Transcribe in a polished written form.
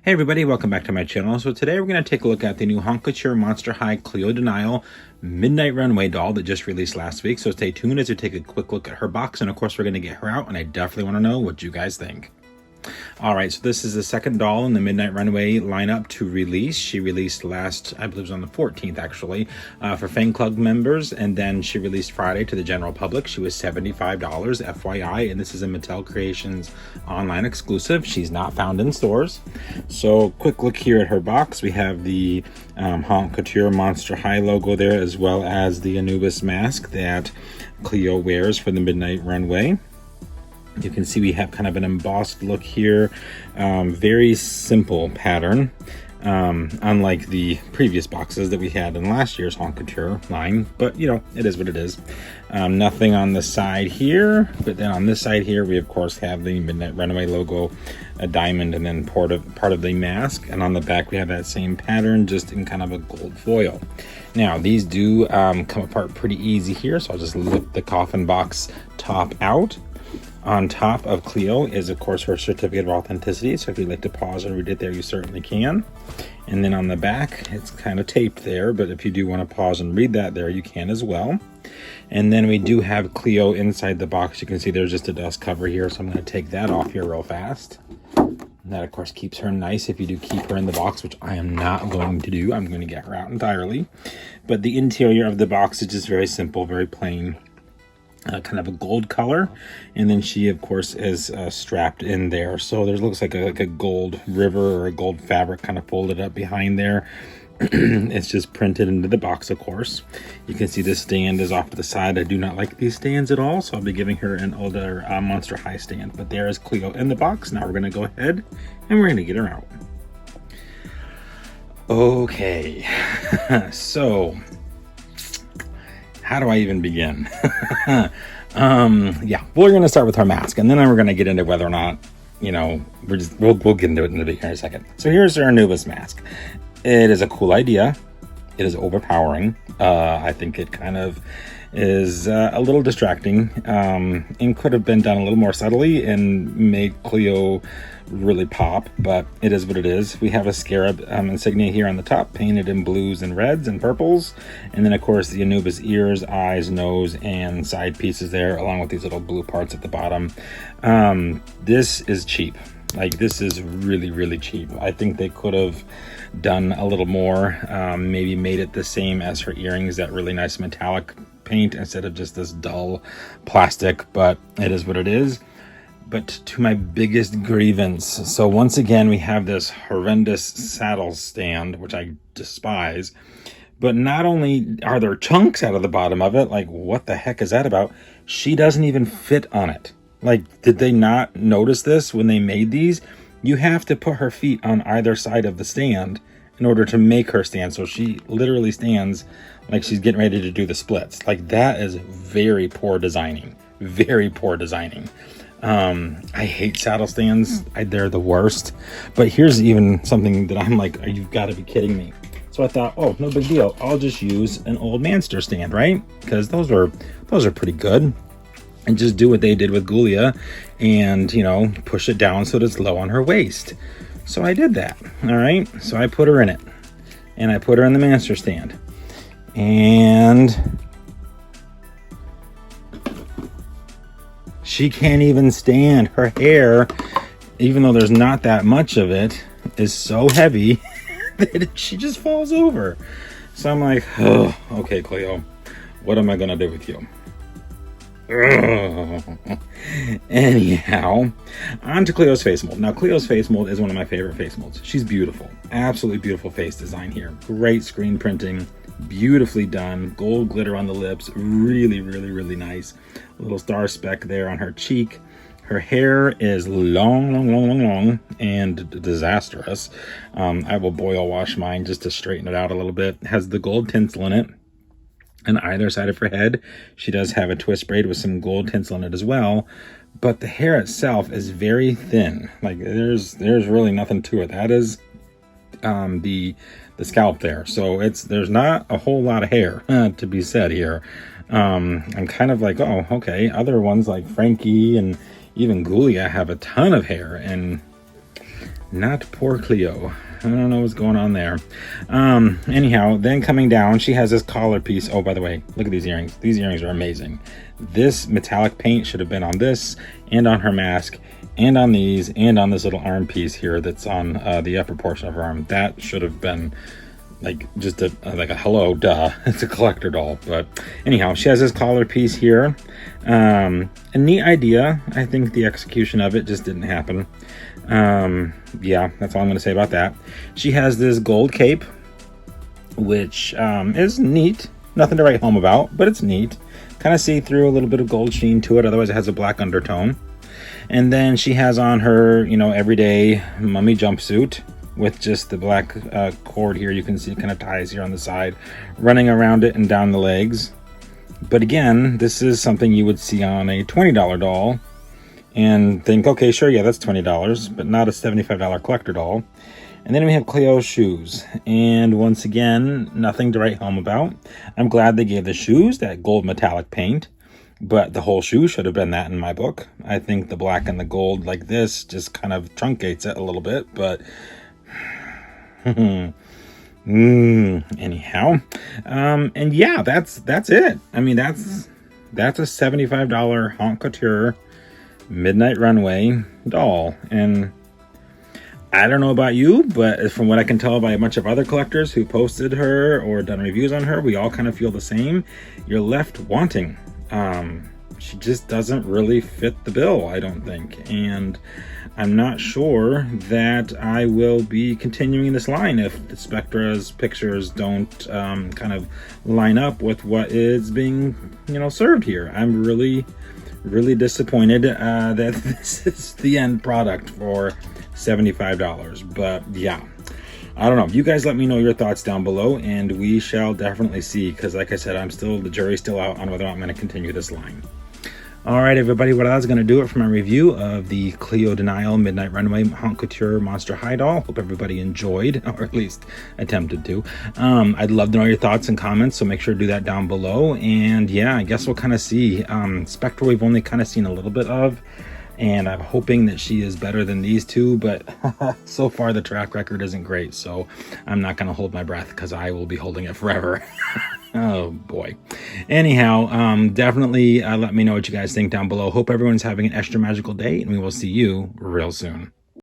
Hey everybody, welcome back to my channel. So today we're going to take a look at the new Couture Monster High Cleo De Nile Midnight Runway doll that just released last week. So stay tuned as we take a quick look at her box, and of course we're going to get her out, and I definitely want to know what you guys think. Alright, so this is the second doll in the Midnight Runway lineup to release. She released last, I believe it was on the 14th actually, for fan club members, and then she released Friday to the general public. She was $75 FYI, and this is a Mattel Creations online exclusive. She's not found in stores. So quick look here at her box. We have the Couture Monster High logo there, as well as the Anubis mask that Cleo wears for the Midnight Runway. You can see we have kind of an embossed look here, very simple pattern, unlike the previous boxes that we had in last year's Couture line, but you know, it is what it is. Nothing on the side here, but then on this side here, we of course have the Midnight Runway logo, a diamond, and then part of the mask, and on the back we have that same pattern, just in kind of a gold foil. Now, these do come apart pretty easy here, so I'll just lift the coffin box top out. On top of Cleo is, of course, her certificate of authenticity. So if you'd like to pause and read it there, you certainly can. And then on the back, it's kind of taped there, but if you do want to pause and read that there, you can as well. And then we do have Cleo inside the box. You can see there's just a dust cover here, so I'm going to take that off here real fast. And that, of course, keeps her nice if you do keep her in the box, which I am not going to do. I'm going to get her out entirely. But the interior of the box is just very simple, very plain. Kind of a gold color, and then she of course is strapped in there, so there looks like a gold river or a gold fabric kind of folded up behind there. It's just printed into the box, of course. You can see this stand is off to the side. I do not like these stands at all, so I'll be giving her an older Monster High stand. But there is Cleo in the box. Now we're going to go ahead and we're going to get her out. Okay, so how do I even begin? Yeah, we're going to start with her mask, and then we're going to get into whether or not, you know, we'll get into it in a second. So here's her Anubis mask. It is a cool idea. It is overpowering. I think it kind of is a little distracting, and could have been done a little more subtly and made Cleo really pop, but it is what it is. We have a scarab insignia here on the top, painted in blues and reds and purples, and then of course the Anubis ears, eyes, nose, and side pieces there, along with these little blue parts at the bottom. This is cheap. Like, this is really cheap. I think they could have done a little more, maybe made it the same as her earrings, that really nice metallic paint, instead of just this dull plastic, but it is what it is. But to my biggest grievance, so once again we have this horrendous saddle stand, which I despise, but not only are there chunks out of the bottom of it, like what the heck is that about? She doesn't even fit on it. Like, did they not notice this when they made these? You have to put her feet on either side of the stand in order to make her stand, so she literally stands like she's getting ready to do the splits. Like, that is very poor designing. Very poor designing. I hate saddle stands. They're the worst. But here's even something that I'm like, you've got to be kidding me. So I thought, oh, no big deal. I'll just use an old Manster stand, right? Because those are pretty good. And just do what they did with Gulia and, you know, push it down so that it's low on her waist. So I did that. All right. So I put her in it, and I put her in the Manster stand, and she can't even stand. Her hair, even though there's not that much of it, is so heavy that she just falls over. So I'm like, oh, okay, Cleo, what am I going to do with you? Anyhow, on to Cleo's face mold. Now, Cleo's face mold is one of my favorite face molds. She's beautiful. Absolutely beautiful face design here. Great screen printing. Beautifully done. Gold glitter on the lips. Really nice. A little star speck there on her cheek. Her hair is long and disastrous. I will boil wash mine just to straighten it out a little bit. It has the gold tinsel in it. On either side of her head, she does have a twist braid with some gold tinsel in it as well. But the hair itself is very thin. Like, there's really nothing to it. That is the scalp there. So there's not a whole lot of hair to be said here. I'm kind of like, oh, okay. Other ones like Frankie and even Gulia have a ton of hair, and Not poor Cleo. I don't know what's going on there. Anyhow, then coming down, she has this collar piece. Oh, by the way, look at these earrings. These earrings are amazing. This metallic paint should have been on this and on her mask and on these and on this little arm piece here that's on the upper portion of her arm. That should have been like just a hello, duh. It's a collector doll. But anyhow, she has this collar piece here. A neat idea. I think the execution of it just didn't happen. Yeah, that's all I'm going to say about that. She has this gold cape, which is neat. Nothing to write home about, but it's neat. Kind of see through, a little bit of gold sheen to it. Otherwise, it has a black undertone. And then she has on her, everyday mummy jumpsuit with just the black cord here. You can see it kind of ties here on the side, running around it and down the legs. But again, this is something you would see on a $20 doll and think, okay, sure, yeah, that's $20, but not a $75 collector doll. And then we have Cleo's shoes. And once again, nothing to write home about. I'm glad they gave the shoes that gold metallic paint, but the whole shoe should have been that in my book. I think the black and the gold like this just kind of truncates it a little bit, but anyhow. And yeah, that's it. I mean, that's a $75 Haute Couture Midnight Runway doll. And I don't know about you, but from what I can tell by a bunch of other collectors who posted her or done reviews on her, we all kind of feel the same. You're left wanting. She just doesn't really fit the bill, I don't think. And I'm not sure that I will be continuing this line if the Spectra's pictures don't kind of line up with what is being, served here. I'm really disappointed that this is the end product for $75. But yeah, I don't know. You guys let me know your thoughts down below, and we shall definitely see, because like I said, the jury's still out on whether or not I'm going to continue this line. All right, everybody, what I was going to do it for my review of the Cleo De Nile Midnight Runway Haute Couture Monster High doll. Hope everybody enjoyed, or at least attempted to. I'd love to know your thoughts and comments, so make sure to do that down below. And yeah, I guess we'll kind of see. Spectra we've only kind of seen a little bit of, and I'm hoping that she is better than these two, but so far the track record isn't great, so I'm not going to hold my breath because I will be holding it forever. Oh boy. Anyhow, definitely let me know what you guys think down below. Hope everyone's having an extra magical day, and we will see you real soon.